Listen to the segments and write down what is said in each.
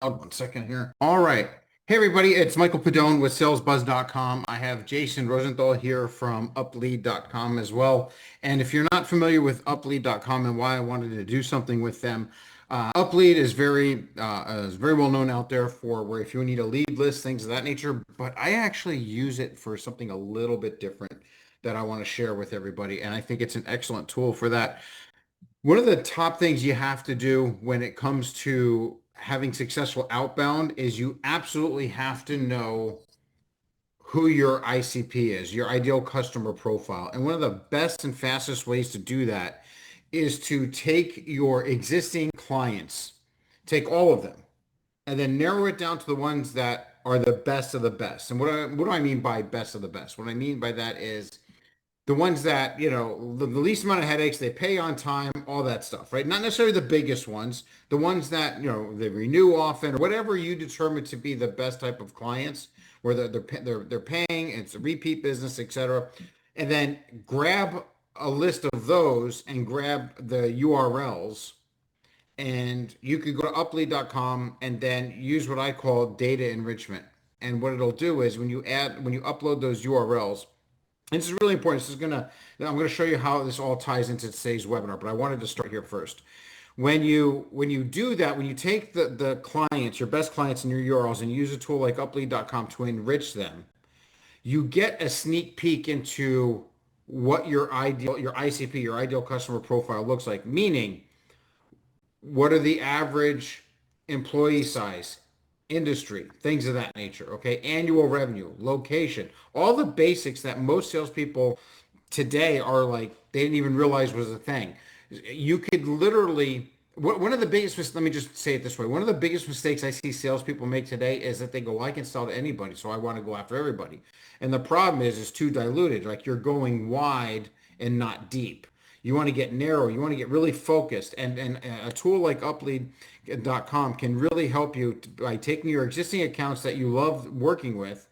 One second here. All right. Hey, everybody. It's Michael Pedone with SalesBuzz.com. I have Jason Rosenthal here from UpLead.com as well. And if you're not familiar with UpLead.com and why I wanted to do something with them, UpLead is very well known out there for where if you need a lead list, things of that nature. But I actually use it for something a little bit different that I want to share with everybody. And I think it's an excellent tool for that. One of the top things you have to do when it comes to having successful outbound is you absolutely have to know who your ICP is, your ideal customer profile. And one of the best and fastest ways to do that is to take your existing clients, take all of them, and then narrow it down to the ones that are the best of the best. And what do I mean by best of the best? What I mean by that is the ones that, the least amount of headaches, they pay on time, all that stuff, right? Not necessarily the biggest ones, the ones that, they renew often or whatever you determine to be the best type of clients where they're paying, it's a repeat business, etc. And then grab a list of those and grab the URLs, and you could go to uplead.com and then use what I call data enrichment. And what it'll do is when you upload those URLs, and this is really important. I'm gonna show you how this all ties into today's webinar, but I wanted to start here first. When you do that, when you take the clients, your best clients and your URLs and use a tool like uplead.com to enrich them, you get a sneak peek into what your ICP, your ideal customer profile looks like, meaning what are the average employee size, industry, things of that nature, okay? Annual revenue, location, all the basics that most salespeople today are like, they didn't even realize was a thing. You could literally, one of the biggest, let me just say it this way. One of the biggest mistakes I see salespeople make today is that they go, well, I can sell to anybody, so I want to go after everybody. And the problem is it's too diluted. Like you're going wide and not deep. You want to get narrow. You want to get really focused. And a tool like UpLead.com can really help you by taking your existing accounts that you love working with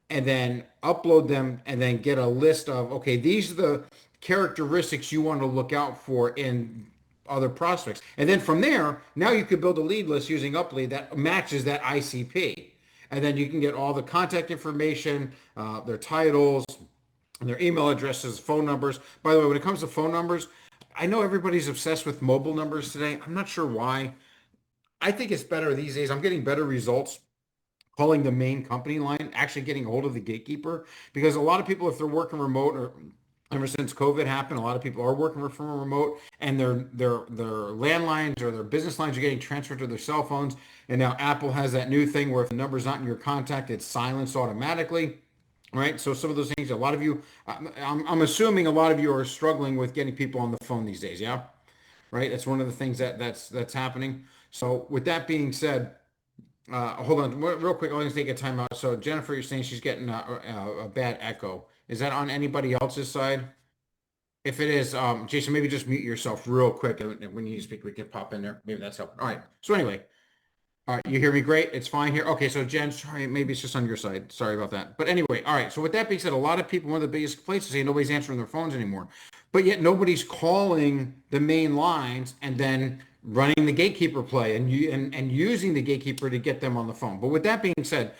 and then upload them and then get a list of, okay, these are the characteristics you want to look out for in other prospects. And then from there, now you could build a lead list using UpLead that matches that ICP. And then you can get all the contact information, their titles, their email addresses, phone numbers. By the way, when it comes to phone numbers, I know everybody's obsessed with mobile numbers today. I'm not sure why. I think it's better these days. I'm getting better results calling the main company line, actually getting a hold of the gatekeeper, because a lot of people, if they're working remote or ever since COVID happened, a lot of people are working from a remote and their landlines or their business lines are getting transferred to their cell phones. And now Apple has that new thing where if the number's not in your contact, it's silenced automatically. Right. So some of those things, a lot of you, I'm assuming a lot of you are struggling with getting people on the phone these days. Yeah. Right. That's one of the things that's happening. So with that being said, hold on real quick. I'm going to take a time out. So Jennifer, you're saying she's getting a bad echo. Is that on anybody else's side? If it is, Jason, maybe just mute yourself real quick. And when you speak, we can pop in there. Maybe that's helping. All right. So anyway, all right, you hear me great? It's fine here. Okay, so Jen, sorry, maybe it's just on your side. Sorry about that. But anyway, all right. So with that being said, a lot of people, one of the biggest complaints is saying nobody's answering their phones anymore. But yet nobody's calling the main lines and then running the gatekeeper play and using the gatekeeper to get them on the phone. But with that being said,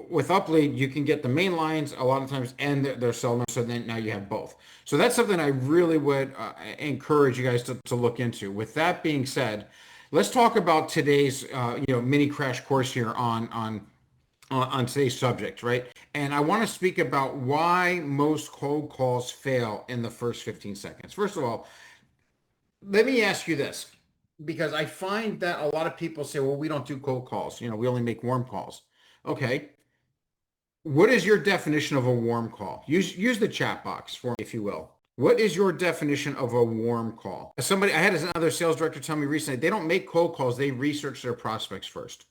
with UpLead, you can get the main lines a lot of times and their cell numbers. So then now you have both. So that's something I really would encourage you guys to look into. With that being said, let's talk about today's mini crash course here on today's subject, right? And I want to speak about why most cold calls fail in the first 15 seconds. First of all, let me ask you this, because I find that a lot of people say, well, we don't do cold calls. We only make warm calls. Okay. What is your definition of a warm call? Use the chat box for me, if you will. What is your definition of a warm call? I had another sales director tell me recently, they don't make cold calls. They research their prospects first.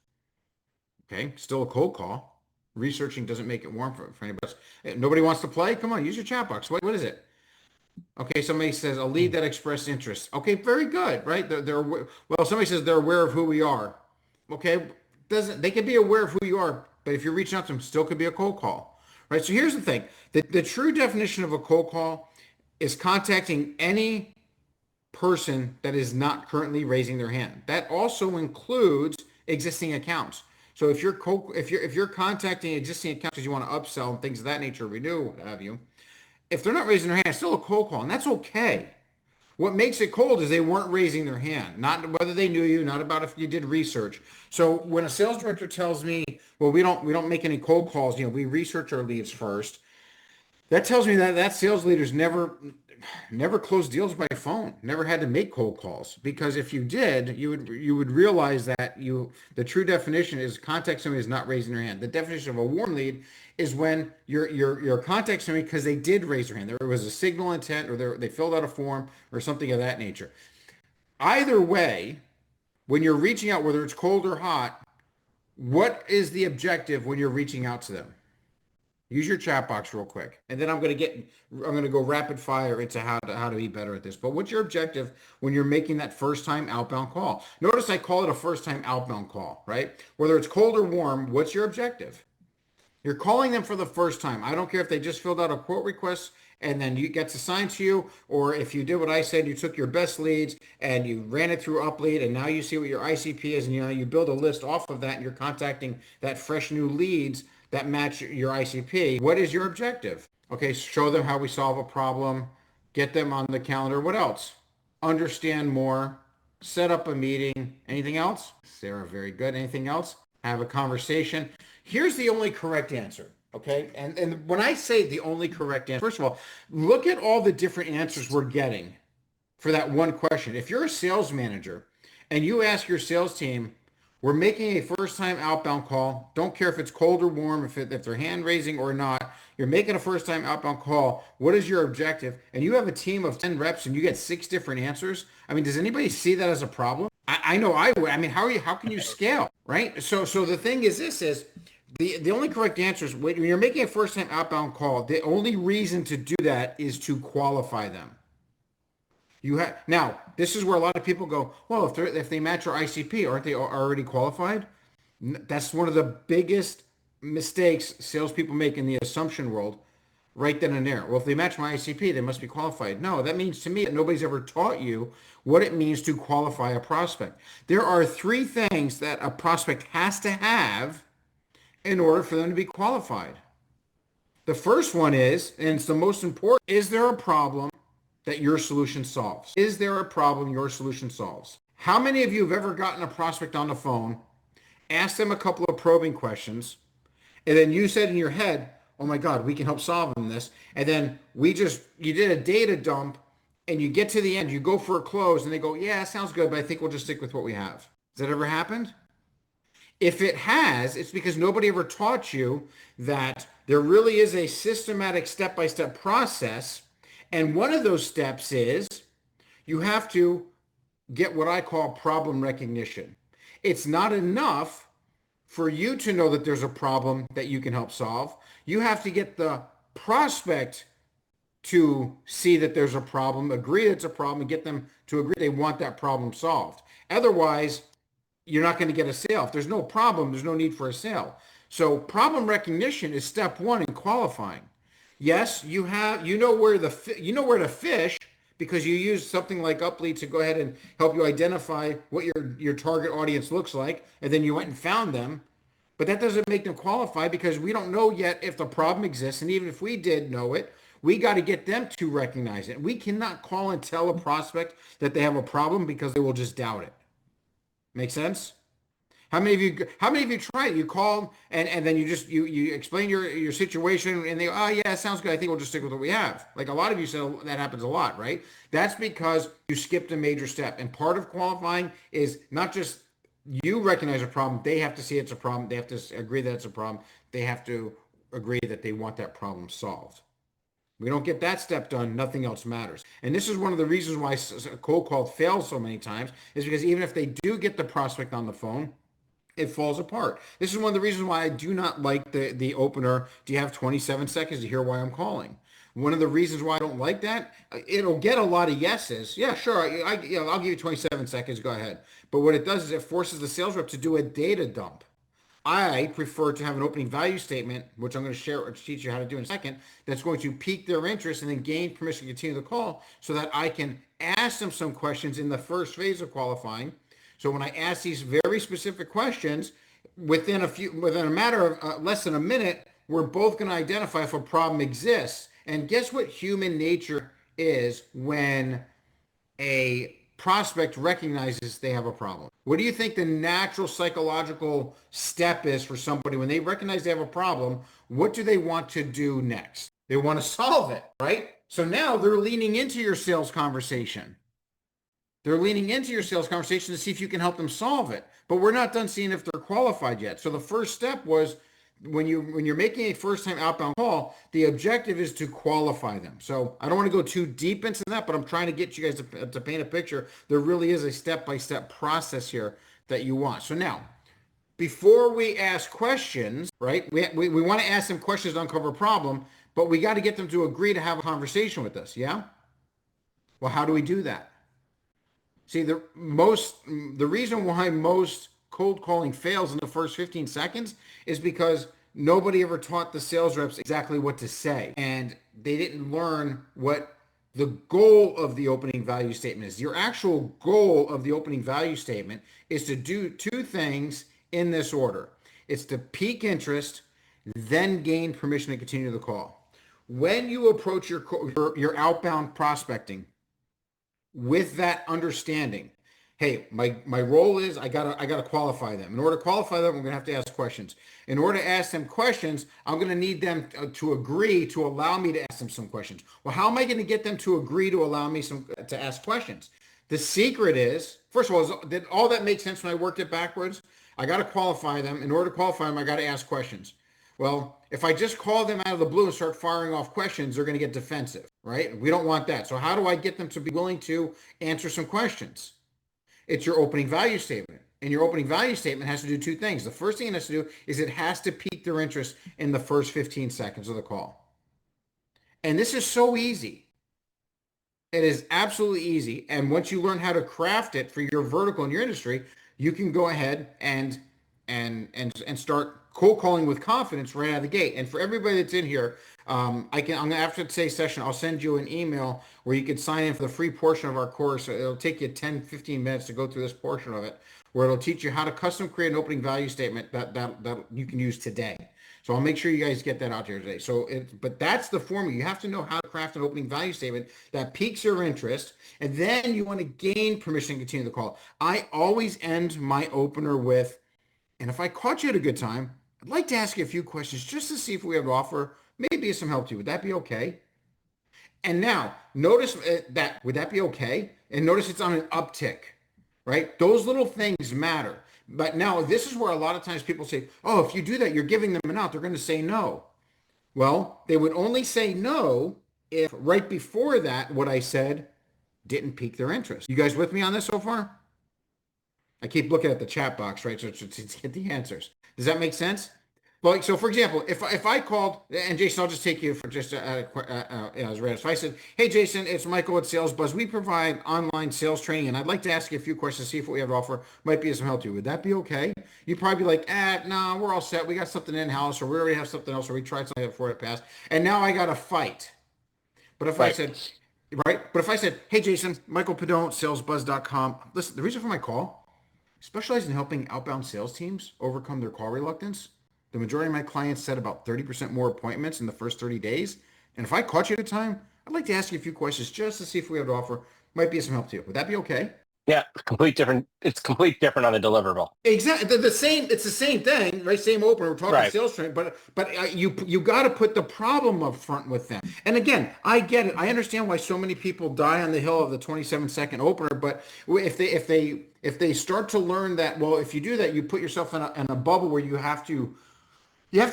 Okay, still a cold call. Researching doesn't make it warm for anybody else. Nobody wants to play? Come on, use your chat box. What is it? Okay, somebody says a lead that expressed interest. Okay, very good, right? Well, somebody says they're aware of who we are. Okay, they can be aware of who you are, but if you're reaching out to them, still could be a cold call, right? So here's the thing. The true definition of a cold call is contacting any person that is not currently raising their hand. That also includes existing accounts. So if you're contacting existing accounts because you want to upsell and things of that nature, renew, what have you, if they're not raising their hand, it's still a cold call, and that's okay. What makes it cold is they weren't raising their hand, not whether they knew you, not about if you did research. So when a sales director tells me, well, we don't make any cold calls, we research our leads first. That tells me that sales leader's never closed deals by phone, never had to make cold calls. Because if you did, you would realize that the true definition is contact somebody is not raising their hand. The definition of a warm lead is when you're contacting somebody because they did raise their hand. There was a signal intent, or they filled out a form or something of that nature. Either way, when you're reaching out, whether it's cold or hot, what is the objective when you're reaching out to them? Use your chat box real quick, and then I'm going to go rapid fire into how to be better at this. But what's your objective when you're making that first time outbound call? Notice I call it a first time outbound call, right? Whether it's cold or warm, what's your objective? You're calling them for the first time. I don't care if they just filled out a quote request and then you gets assigned to you, or if you did what I said, you took your best leads and you ran it through UpLead, and now you see what your ICP is, and you build a list off of that, and you're contacting that fresh new leads that match your ICP. What is your objective? Okay, show them how we solve a problem, get them on the calendar. What else? Understand more, set up a meeting. Anything else? Sarah, very good. Anything else? Have a conversation. Here's the only correct answer, okay? And when I say the only correct answer, first of all, look at all the different answers we're getting for that one question. If you're a sales manager and you ask your sales team, we're making a first-time outbound call. Don't care if it's cold or warm, if they're hand-raising or not. You're making a first-time outbound call. What is your objective? And you have a team of 10 reps and you get 6 different answers. I mean, does anybody see that as a problem? I know I would. I mean, how can you scale, right? So the thing is, this is the only correct answer is when you're making a first-time outbound call, the only reason to do that is to qualify them. Now, this is where a lot of people go, well, if they match our ICP, aren't they already qualified? That's one of the biggest mistakes salespeople make in the assumption world, right then and there. Well, if they match my ICP, they must be qualified. No, that means to me that nobody's ever taught you what it means to qualify a prospect. There are 3 things that a prospect has to have in order for them to be qualified. The first one is, and it's the most important, is there a problem that your solution solves? Is there a problem your solution solves? How many of you have ever gotten a prospect on the phone, asked them a couple of probing questions, and then you said in your head, oh my God, we can help solve them this. And then you did a data dump and you get to the end, you go for a close and they go, yeah, sounds good, but I think we'll just stick with what we have. Has that ever happened? If it has, it's because nobody ever taught you that there really is a systematic step-by-step process. And one of those steps is you have to get what I call problem recognition. It's not enough for you to know that there's a problem that you can help solve. You have to get the prospect to see that there's a problem, agree it's a problem, and get them to agree they want that problem solved. Otherwise, you're not going to get a sale. If there's no problem, there's no need for a sale. So problem recognition is step 1 in qualifying. Yes, you know where to fish because you use something like UpLead to go ahead and help you identify what your target audience looks like, and then you went and found them. But that doesn't make them qualify because we don't know yet if the problem exists. And even if we did know it, we got to get them to recognize it. We cannot call and tell a prospect that they have a problem because they will just doubt it. Make sense? How many of you tried it? You called and then you explain your situation and they go, oh yeah, sounds good. I think we'll just stick with what we have. Like a lot of you said that happens a lot, right? That's because you skipped a major step. And part of qualifying is not just you recognize a problem, they have to see it's a problem. They have to agree that it's a problem. They have to agree that they want that problem solved. We don't get that step done, nothing else matters. And this is one of the reasons why a cold call fails so many times, is because even if they do get the prospect on the phone, it falls apart. This is one of the reasons why I do not like the opener, do you have 27 seconds to hear why I'm calling? One of the reasons why I don't like that, it'll get a lot of yeses. Yeah, sure, I'll give you 27 seconds, go ahead. But what it does is it forces the sales rep to do a data dump. I prefer to have an opening value statement, which I'm going to share or teach you how to do in a second, that's going to pique their interest and then gain permission to continue the call so that I can ask them some questions in the first phase of qualifying So when I ask these very specific questions, within a matter of less than a minute, we're both going to identify if a problem exists. And guess what human nature is when a prospect recognizes they have a problem? What do you think the natural psychological step is for somebody when they recognize they have a problem? What do they want to do next? They want to solve it, right? So now they're leaning into your sales conversation. They're leaning into your sales conversation to see if you can help them solve it. But we're not done seeing if they're qualified yet. So the first step was when you're making a first-time outbound call, the objective is to qualify them. So I don't want to go too deep into that, but I'm trying to get you guys to paint a picture. There really is a step-by-step process here that you want. So now, before we ask questions, right, we want to ask them questions to uncover a problem, but we got to get them to agree to have a conversation with us, yeah? Well, how do we do that? See, the reason why most cold calling fails in the first 15 seconds is because nobody ever taught the sales reps exactly what to say. And they didn't learn what the goal of the opening value statement is. Your actual goal of the opening value statement is to do two things in this order. It's to pique interest, then gain permission to continue the call. When you approach your outbound prospecting with that understanding, hey, my role is I gotta qualify them. In order to qualify them, I'm gonna have to ask questions. In order to ask them questions, I'm gonna need them to agree to allow me to ask them some questions. Well, how am I gonna get them to agree to allow me to ask questions? The secret is, first of all, did all that make sense when I worked it backwards? I gotta qualify them. In order to qualify them, I gotta ask questions. Well, if I just call them out of the blue and start firing off questions, they're going to get defensive, right? We don't want that. So how do I get them to be willing to answer some questions? It's your opening value statement. And your opening value statement has to do two things. The first thing it has to do is it has to pique their interest in the first 15 seconds of the call. And this is so easy. It is absolutely easy. And once you learn how to craft it for your vertical in your industry, you can go ahead and start cold calling with confidence right out of the gate. And for everybody that's in here, I'm gonna, after today's session, I'll send you an email where you can sign in for the free portion of our course. It'll take you 10-15 minutes to go through this portion of it, where it'll teach you how to custom create an opening value statement that you can use today. So I'll make sure you guys get that out there today. But that's the formula. You have to know how to craft an opening value statement that piques your interest, and then you want to gain permission to continue the call. I always end my opener with, and if I caught you at a good time, I'd like to ask you a few questions just to see if we have to offer maybe some help to you. Would that be okay? And now notice would that be okay? And notice it's on an uptick, right? Those little things matter. But now this is where a lot of times people say, oh, if you do that, you're giving them an out. They're going to say no. Well, they would only say no if right before that, what I said didn't pique their interest. You guys with me on this so far? I keep looking at the chat box, right? So to get the answers. Does that make sense? Well, so for example, if I called, and Jason, I'll just take you for just as read. So I said, hey, Jason, it's Michael at SalesBuzz. We provide online sales training, and I'd like to ask you a few questions to see if what we have to offer might be of some help to you. Would that be okay? You'd probably be like, no, we're all set. We got something in-house, or we already have something else, or we tried something before it passed, and now I got to fight. But if I said, hey, Jason, Michael Pedone, SalesBuzz.com. Listen, the reason for my call, specialize in helping outbound sales teams overcome their call reluctance. The majority of my clients set about 30% more appointments in the first 30 days. And if I caught you at a time, I'd like to ask you a few questions just to see if we have to offer might be some help to you. Would that be okay? Yeah, complete different. It's complete different on the deliverable. Exactly. It's the same thing, right? Same opener. We're talking sales training, but you got to put the problem up front with them. And again, I get it. I understand why so many people die on the hill of the 27-second opener. But if they start to learn that, well, if you do that, you put yourself in a bubble where you have to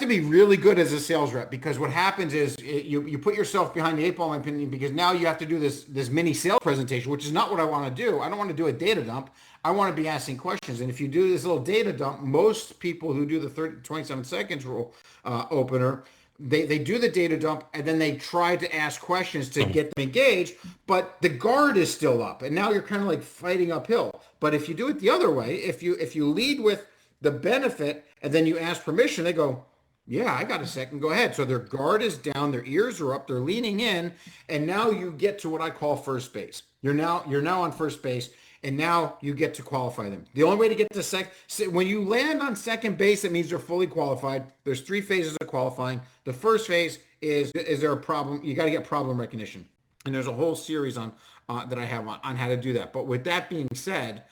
be really good as a sales rep, because what happens is you put yourself behind the eight ball, in my opinion, because now you have to do this mini sales presentation, which is not what I want to do. I don't want to do a data dump. I want to be asking questions. And if you do this little data dump, most people who do the 27 seconds rule opener, they do the data dump and then they try to ask questions to get them engaged, but the guard is still up. And now you're kind of like fighting uphill. But if you do it the other way, if you lead with the benefit and then you ask permission, they go, yeah, I got a second, go ahead. So their guard is down, their ears are up, they're leaning in, and now you get to what I call first base. You're now on first base, And now you get to qualify them. The only way to get to when you land on second base, it means they're fully qualified. There's 3 phases of qualifying. The first phase is there a problem? You got to get problem recognition. And there's a whole series on that I have on how to do that. But with that being said,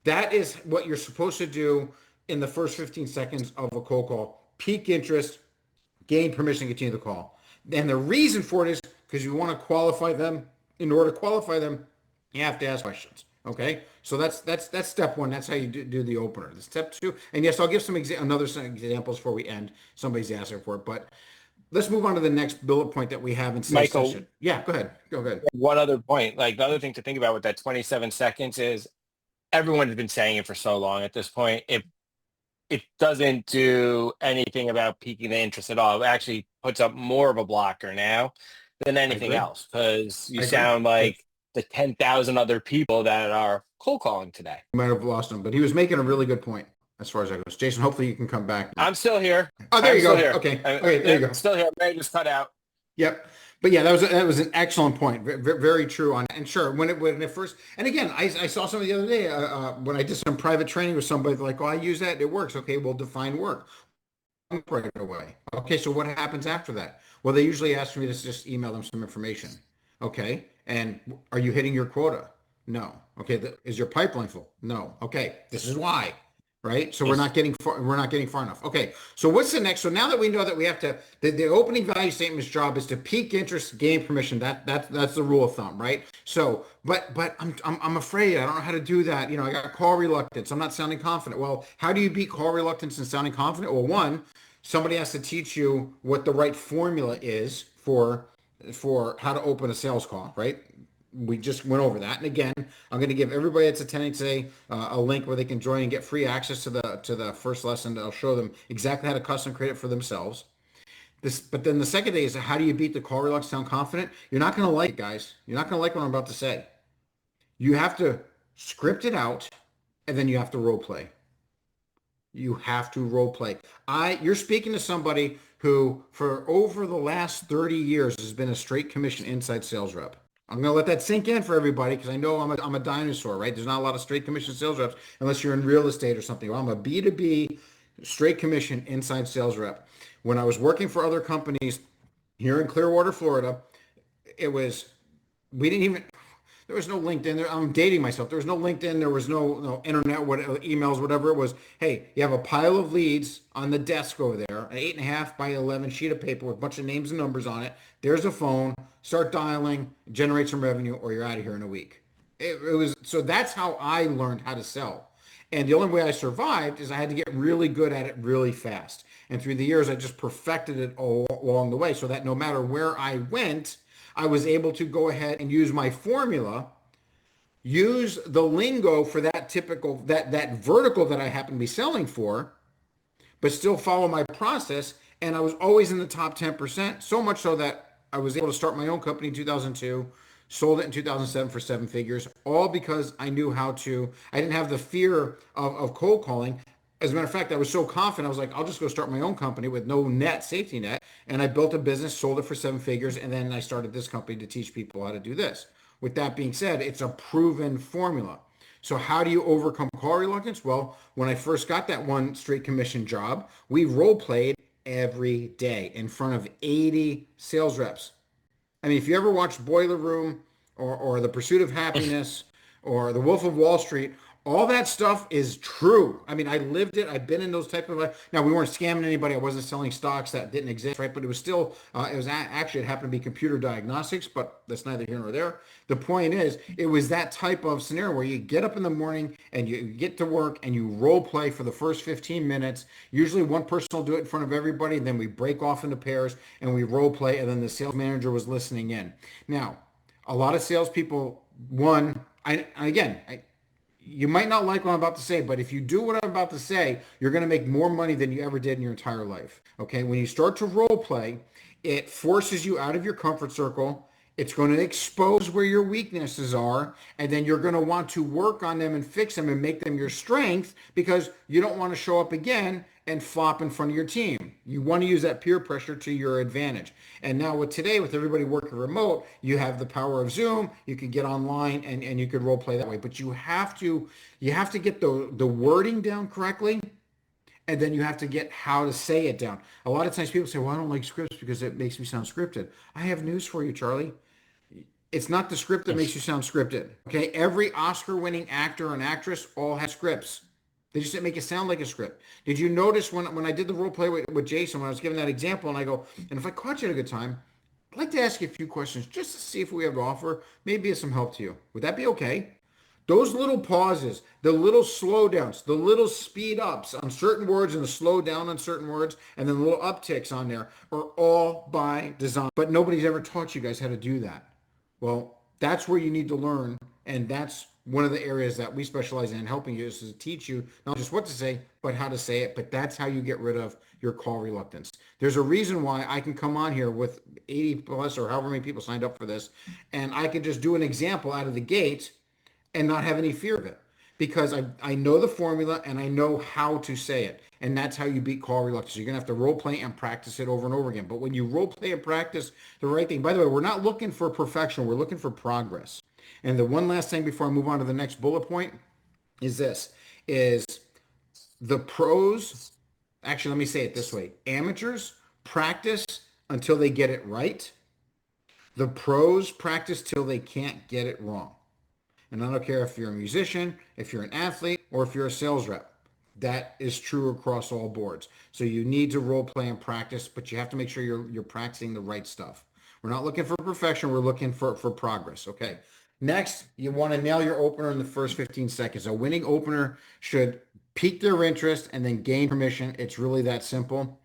that is what you're supposed to do in the first 15 seconds of a cold call. Peak interest, gain permission to continue the call. And the reason for it is because you want to qualify them. In order to qualify them, you have to ask questions. Okay, so that's step 1. That's how you do the opener. The step 2, and yes, I'll give some examples before we end. Somebody's asking for it, but let's move on to the next bullet point that we have in sales session. Yeah, go ahead. Go ahead. One other point, like the other thing to think about with that 27 seconds is everyone's been saying it for so long at this point. It doesn't do anything about piquing the interest at all. It actually puts up more of a blocker now than anything else, because you sound like the 10,000 other people that are cold calling today. You might have lost him, but he was making a really good point as far as that goes. Jason, hopefully you can come back. I'm still here. Oh, there you go. Here. Okay, there you go. Still here. Maybe just cut out. Yep. But yeah, that was an excellent point. Very true on it. And sure, when it first, and again, I saw somebody the other day when I did some private training with somebody, like, oh, I use that, it works. Okay, we'll define work right away. Okay, so what happens after that? Well, they usually ask me to just email them some information. Okay, and are you hitting your quota? No. Okay, is your pipeline full? No. Okay, this is why. Right, so we're not getting far enough. Okay, so what's the next? So now that we know that we have to, the opening value statement's job is to peak interest, gain permission. That's the rule of thumb, right? So, but I'm afraid I don't know how to do that. I got call reluctance. I'm not sounding confident. Well, how do you beat call reluctance and sounding confident? Well, one, somebody has to teach you what the right formula is for how to open a sales call, right? We just went over that. And again, I'm going to give everybody that's attending today a link where they can join and get free access to the first lesson. I'll show them exactly how to custom create it for themselves. But then the second day is, how do you beat the call reluctance, sound confident? You're not going to like it, guys. You're not going to like what I'm about to say. You have to script it out, and then you have to role play. You have to role play. You're speaking to somebody who, for over the last 30 years, has been a straight commission inside sales rep. I'm going to let that sink in for everybody, because I know I'm a dinosaur, right? There's not a lot of straight commission sales reps unless you're in real estate or something. Well, I'm a B2B straight commission inside sales rep. When I was working for other companies here in Clearwater, Florida, there was no LinkedIn there. I'm dating myself. There was no LinkedIn. There was no internet, emails, whatever it was. Hey, you have a pile of leads on the desk over there, an 8.5 by 11 sheet of paper with a bunch of names and numbers on it. There's a phone. Start dialing, generate some revenue, or you're out of here in a week. So that's how I learned how to sell. And the only way I survived is I had to get really good at it really fast. And through the years, I just perfected it all along the way, so that no matter where I went, I was able to go ahead and use my formula, use the lingo for that typical, that vertical that I happen to be selling for, but still follow my process. And I was always in the top 10%, so much so that I was able to start my own company in 2002, sold it in 2007 for 7 figures, all because I knew I didn't have the fear of cold calling. As a matter of fact, I was so confident, I was like, I'll just go start my own company with no safety net. And I built a business, sold it for 7 figures, and then I started this company to teach people how to do this. With that being said, it's a proven formula. So how do you overcome call reluctance? Well, when I first got that one straight commission job, we role played every day in front of 80 sales reps. I mean, if you ever watched Boiler Room or The Pursuit of Happiness or The Wolf of Wall Street, all that stuff is true. I mean, I lived it. I've been in those type of life. Now, we weren't scamming anybody. I wasn't selling stocks that didn't exist, right? But it was still, it happened to be computer diagnostics, but that's neither here nor there. The point is, it was that type of scenario where you get up in the morning and you get to work and you role play for the first 15 minutes. Usually one person will do it in front of everybody. And then we break off into pairs and we role play. And then the sales manager was listening in. Now, a lot of salespeople, you might not like what I'm about to say, but if you do what I'm about to say, you're going to make more money than you ever did in your entire life. Okay? When you start to role play, it forces you out of your comfort circle. It's going to expose where your weaknesses are, and then you're going to want to work on them and fix them and make them your strength, because you don't want to show up again and flop in front of your team. You want to use that peer pressure to your advantage. And now with today, with everybody working remote, you have the power of Zoom. You can get online and you could role play that way. But you have to get the wording down correctly, and then you have to get how to say it down. A lot of times people say, well, I don't like scripts because it makes me sound scripted. I have news for you, Charlie. It's not the script that makes you sound scripted. Okay. Every Oscar winning actor and actress all have scripts. They just didn't make it sound like a script. Did you notice when I did the role play with Jason, when I was giving that example, and I go, and if I caught you at a good time, I'd like to ask you a few questions just to see if we have to offer maybe some help to you. Would that be okay? Those little pauses, the little slowdowns, the little speed ups on certain words and the slow down on certain words, and then the little upticks on there are all by design. But nobody's ever taught you guys how to do that. Well, that's where you need to learn, and that's one of the areas that we specialize in helping you, is to teach you not just what to say, but how to say it. But that's how you get rid of your call reluctance. There's a reason why I can come on here with 80 plus or however many people signed up for this, and I can just do an example out of the gate and not have any fear of it, because I know the formula and I know how to say it. And that's how you beat call reluctance. You're going to have to role play and practice it over and over again. But when you role play and practice the right thing, by the way, we're not looking for perfection. We're looking for progress. And the one last thing before I move on to the next bullet point is this, is the pros. Actually, let me say it this way. Amateurs practice until they get it right. The pros practice till they can't get it wrong. And I don't care if you're a musician, if you're an athlete, or if you're a sales rep. That is true across all boards. So you need to role play and practice, but you have to make sure you're practicing the right stuff. We're not looking for perfection. We're looking for progress. Okay. Next, you want to nail your opener in the first 15 seconds. A winning opener should pique their interest and then gain permission. It's really that simple.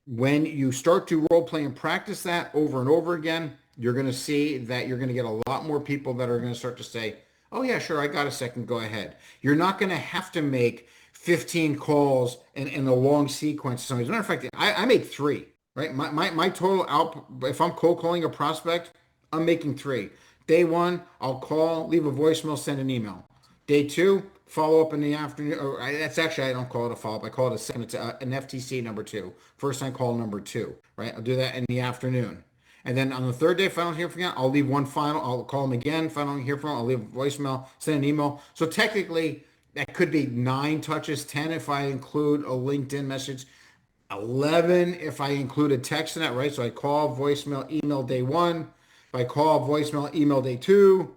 When you start to role play and practice that over and over again, you're going to see that you're going to get a lot more people that are going to start to say, oh yeah, sure, I got a second, go ahead. You're not going to have to make 15 calls in a long sequence. As a matter of fact, I make 3, right? My total out, if I'm cold calling a prospect, I'm making 3. Day 1, I'll call, leave a voicemail, send an email. Day 2, follow up in the afternoon. That's actually, I don't call it a follow up. I call it an FTC number 2. First time call number 2, right? I'll do that in the afternoon. And then on the third day, if I don't hear from you, I'll leave one final. I'll call them again. If I don't hear from them, I'll leave a voicemail, send an email. So technically, that could be 9 touches, 10 if I include a LinkedIn message, 11 if I include a text in that, right? So I call, voicemail, email day 1. If I call, voicemail, email day 2,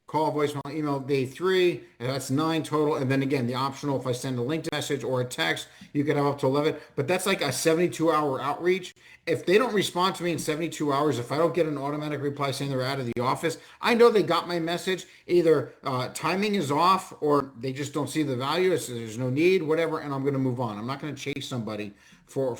call, voicemail, email day 3, and that's 9 total. And then again, the optional, if I send a LinkedIn message or a text, you could have up to 11. But that's like a 72-hour outreach. If they don't respond to me in 72 hours, if I don't get an automatic reply saying they're out of the office, I know they got my message. Either timing is off or they just don't see the value. There's no need, whatever, and I'm going to move on. I'm not going to chase somebody for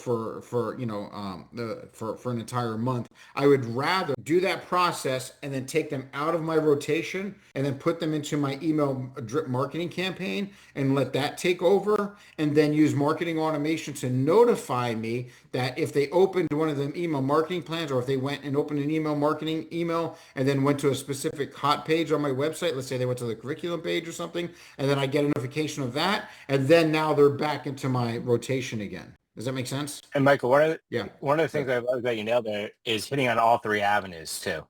an entire month. I would rather do that process and then take them out of my rotation and then put them into my email drip marketing campaign and let that take over, and then use marketing automation to notify me that if they opened one of them email marketing plans, or if they went and opened an email marketing email and then went to a specific hot page on my website, let's say they went to the curriculum page or something, and then I get a notification of that, and then now they're back into my rotation again. Does that make sense? And Michael, one of the things I love that you nailed there is hitting on all 3 avenues too,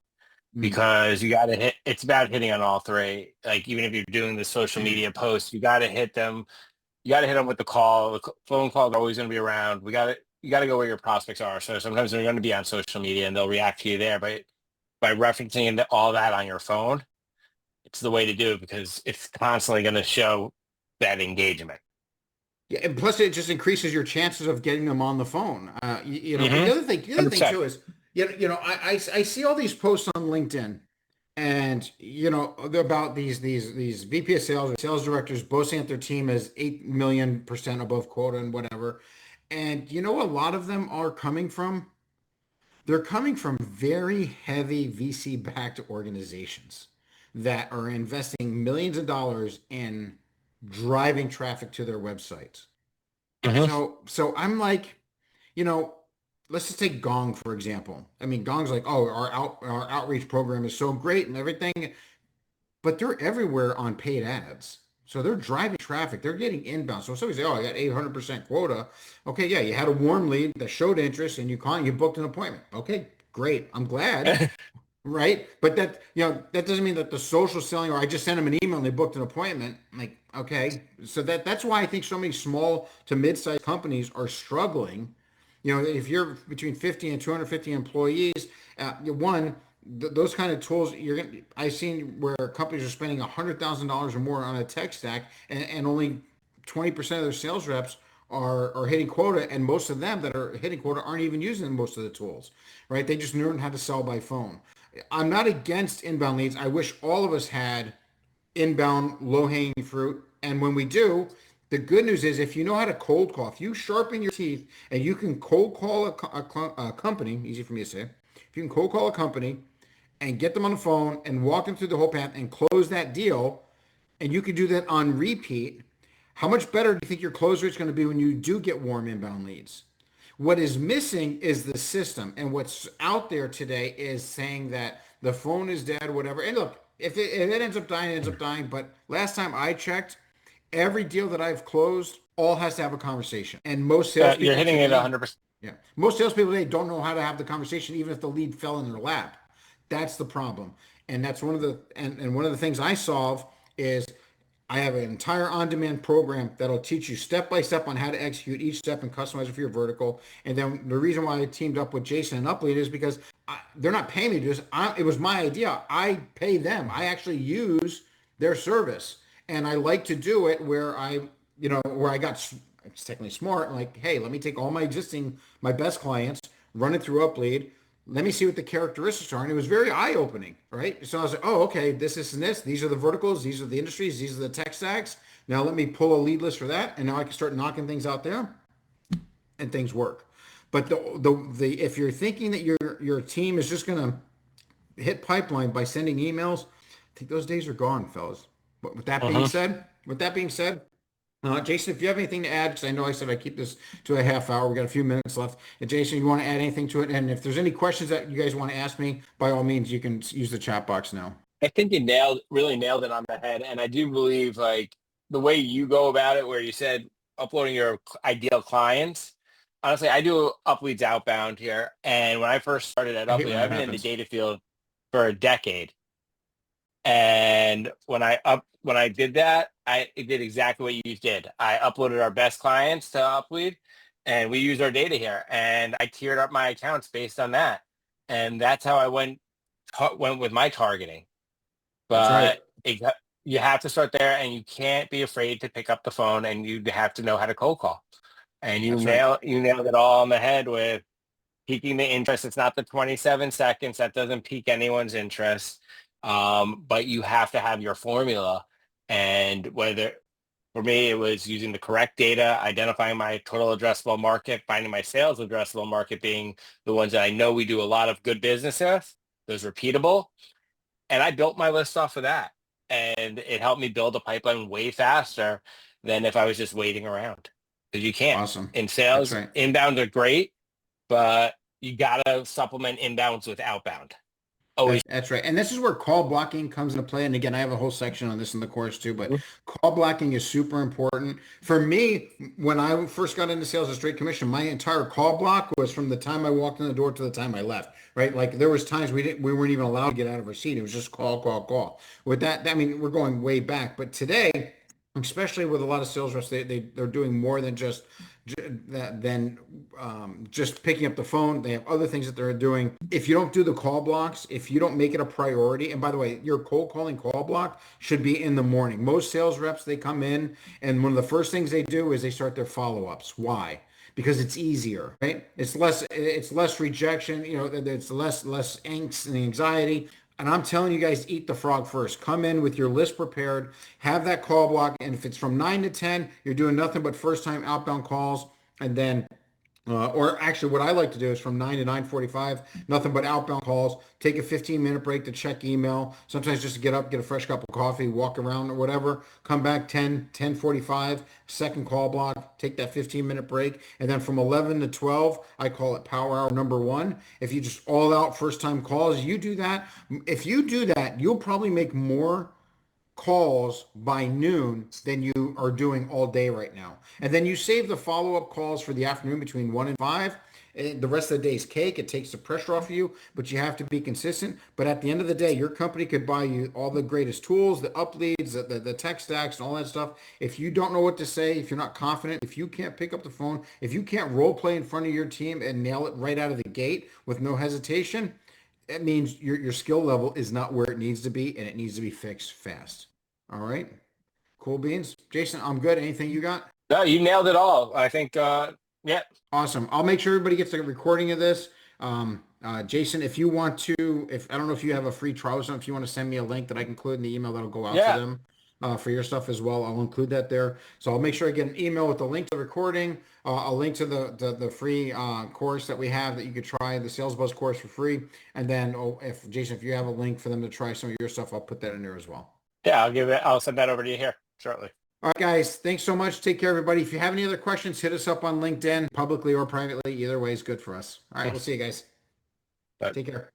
because you got to hit. It's about hitting on all 3. Like even if you're doing the social media posts, you got to hit them. You got to hit them with the call. The phone call is always going to be around. You got to go where your prospects are. So sometimes they're going to be on social media and they'll react to you there. But by referencing all that on your phone, it's the way to do it, because it's constantly going to show that engagement. Yeah, and plus it just increases your chances of getting them on the phone. The other thing too is, I see all these posts on LinkedIn, and about these VP of sales or sales directors boasting that their team is 8 million% above quota and whatever. And a lot of them are coming from. They're coming from very heavy VC-backed organizations that are investing millions of dollars in driving traffic to their websites. So I'm like, let's just take Gong, for example. I mean, Gong's like, oh, our outreach program is so great and everything, but they're everywhere on paid ads. So they're driving traffic. They're getting inbound. So if somebody say, "Oh, I got 800% quota." Okay, yeah, you had a warm lead that showed interest, and you booked an appointment. Okay, great. I'm glad, right? But that doesn't mean that the social selling, or I just sent them an email and they booked an appointment. Like, okay, so that's why I think so many small to mid-sized companies are struggling. If you're between 50 and 250 employees, one, those kind of tools I've seen where companies are spending $100,000 or more on a tech stack, and only 20% of their sales reps are hitting quota, and most of them that are hitting quota aren't even using most of the tools, right? They just learned how to sell by phone. I'm not against inbound leads. I wish all of us had inbound low-hanging fruit. And when we do, the good news is if you know how to cold call, if you sharpen your teeth and you can cold call a company, easy for me to say, if you can cold call a company and get them on the phone and walk them through the whole path and close that deal, and you can do that on repeat, how much better do you think your close rate is going to be when you do get warm inbound leads? What is missing is the system. And what's out there today is saying that the phone is dead, whatever. And look, if it ends up dying, it ends up dying. But last time I checked, every deal that I've closed all has to have a conversation. And most You're salespeople hitting it today, 100%. yeah, most salespeople today don't know how to have the conversation, even if the lead fell in their lap. That's the problem. And that's one of the things I solve is I have an entire on-demand program that'll teach you step by step on how to execute each step and customize it for your vertical. And then the reason why I teamed up with Jason and UpLead is because they're not paying me to do this. It was my idea. I pay them. I actually use their service, and I like to do it where I got it's technically smart. Like, hey, let me take all my best clients, run it through UpLead. Let me see what the characteristics are. And it was very eye-opening, right? So I was like, oh, okay, this and this. These are the verticals. These are the industries. These are the tech stacks. Now let me pull a lead list for that. And now I can start knocking things out there and things work. But the if you're thinking that your team is just going to hit pipeline by sending emails, I think those days are gone, fellas. But with that being said, Jason, if you have anything to add, because I know I said I keep this to a half hour. We got a few minutes left. And Jason, you want to add anything to it? And if there's any questions that you guys want to ask me, by all means, you can use the chat box now. I think you really nailed it on the head. And I do believe like the way you go about it, where you said uploading your ideal clients. Honestly, I do UpLeads outbound here. And when I first started at I hate when UpLead, that I've been in the happens. data field for a decade. And when I did that, I did exactly what you did. I uploaded our best clients to UpLead, and we used our data here. And I tiered up my accounts based on that, and that's how I went with my targeting. That's right. But you have to start there, and you can't be afraid to pick up the phone, and you have to know how to cold call. And That's right. you nailed it all on the head with piquing the interest. It's not the 27 seconds. That doesn't pique anyone's interest. But you have to have your formula. And whether for me, it was using the correct data, identifying my total addressable market, finding my sales addressable market being the ones that I know we do a lot of good business with, those repeatable. And I built my list off of that. And it helped me build a pipeline way faster than if I was just waiting around. Because you can't. Awesome. In That's sales, right. inbounds are great, but you gotta supplement inbounds with outbound. Always. That's right. And this is where call blocking comes into play. And again, I have a whole section on this in the course too, but call blocking is super important. For me, when I first got into sales as straight commission, my entire call block was from the time I walked in the door to the time I left, right? Like there was times we weren't even allowed to get out of our seat. It was just call, call, call. With that, I mean, we're going way back, but today, especially with a lot of sales reps, they're doing more than just picking up the phone. They have other things that they're doing. If you don't do the call blocks, if you don't make it a priority, and by the way, your cold calling call block should be in the morning. Most sales reps, they come in and one of the first things they do is they start their follow-ups. Why? Because it's easier, right? It's less rejection, it's less angst and anxiety. And I'm telling you guys, eat the frog first. Come in with your list prepared, have that call block. And if it's from 9 to 10, you're doing nothing but first time outbound calls. And then or actually, what I like to do is from 9 to 9:45, nothing but outbound calls. Take a 15-minute break to check email. Sometimes just to get up, get a fresh cup of coffee, walk around or whatever. Come back 10:45, second call block. Take that 15-minute break. And then from 11 to 12, I call it power hour number one. If you just all out first-time calls, you do that. If you do that, you'll probably make more calls by noon than you are doing all day right now. And then you save the follow-up calls for the afternoon between 1 and 5. The rest of the day's cake. It takes the pressure off of you, but you have to be consistent. But at the end of the day, your company could buy you all the greatest tools, the UpLeads, the tech stacks, and all that stuff. If you don't know what to say, if you're not confident, if you can't pick up the phone, if you can't role play in front of your team and nail it right out of the gate with no hesitation, it means your skill level is not where it needs to be, and it needs to be fixed fast. All right. Cool beans. Jason, I'm good. Anything you got? No, you nailed it all. I think, yeah. Awesome. I'll make sure everybody gets a recording of this. Jason, if you want to, I don't know if you have a free trial or something, if you want to send me a link that I can include in the email that'll go out to Yeah. them for your stuff as well, I'll include that there. So I'll make sure I get an email with the link to the recording, a link to the free course that we have that you could try, the SalesBuzz course for free. And then, if Jason, if you have a link for them to try some of your stuff, I'll put that in there as well. Yeah, I'll send that over to you here shortly. All right, guys. Thanks so much. Take care, everybody. If you have any other questions, hit us up on LinkedIn, publicly or privately. Either way is good for us. All right. We'll see you guys. Bye. Take care.